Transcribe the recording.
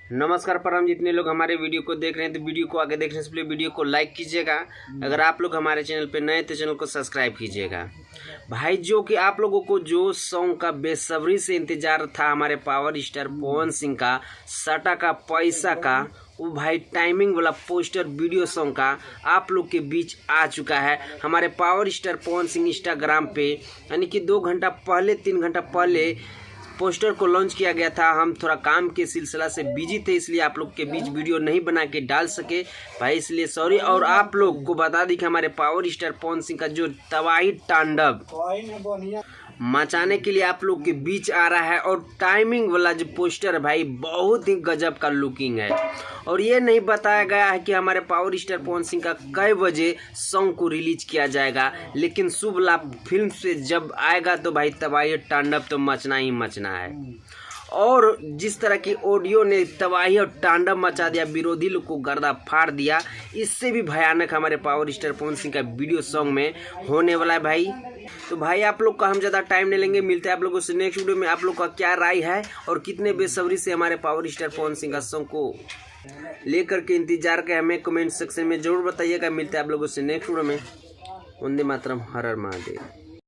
नमस्कार परम, जितने लोग हमारे वीडियो को देख रहे हैं तो वीडियो को आगे देखने से पहले वीडियो को लाइक कीजिएगा। अगर आप लोग हमारे चैनल पे नए तो चैनल को सब्सक्राइब कीजिएगा। भाई, जो कि आप लोगों को जो सॉन्ग का बेसब्री से इंतजार था हमारे पावर स्टार पवन सिंह का सटा का पैसा का, वो भाई टाइमिंग वाला पोस्टर वीडियो सॉन्ग का आप लोग के बीच आ चुका है। हमारे power star Pawan Singh Instagram पे यानी कि 2 घंटा पहले 3 घंटा पहले पोस्टर को लॉन्च किया गया था। हम थोड़ा काम के सिलसिला से बिजी थे, इसलिए आप लोग के बीच वीडियो नहीं बना के डाल सके भाई, इसलिए सॉरी। और आप लोग को बता दी कि हमारे पावर स्टार पवन सिंह का जो तबाही तांडव मचाने के लिए आप लोग के बीच आ रहा है। और टाइमिंग वाला जो पोस्टर है भाई, बहुत ही गजब का लुकिंग है। और ये नहीं बताया गया है कि हमारे पावर स्टार पवन सिंह का कई बजे सॉन्ग को रिलीज किया जाएगा, लेकिन शुभ लाभ फिल्म से जब आएगा तो भाई तबाही तांडव तो मचना ही मचना है। और जिस तरह की ऑडियो ने तबाही और तांडव मचा दिया, विरोधी लोग को गर्दा फाड़ दिया, इससे भी भयानक हमारे पावर स्टार पवन सिंह का वीडियो सॉन्ग में होने वाला है भाई। तो भाई आप लोग का हम ज़्यादा टाइम नहीं लेंगे, मिलते हैं आप लोगों से नेक्स्ट वीडियो में। आप लोग का क्या राय है और कितने बेसब्री से हमारे पावर स्टार पवन सिंह का सॉन्ग को लेकर के इंतजार के हमें कमेंट सेक्शन में जरूर बताइएगा। मिलते हैं आप लोगों से नेक्स्ट वीडियो में। वंदे मातरम, हर हर महादेव।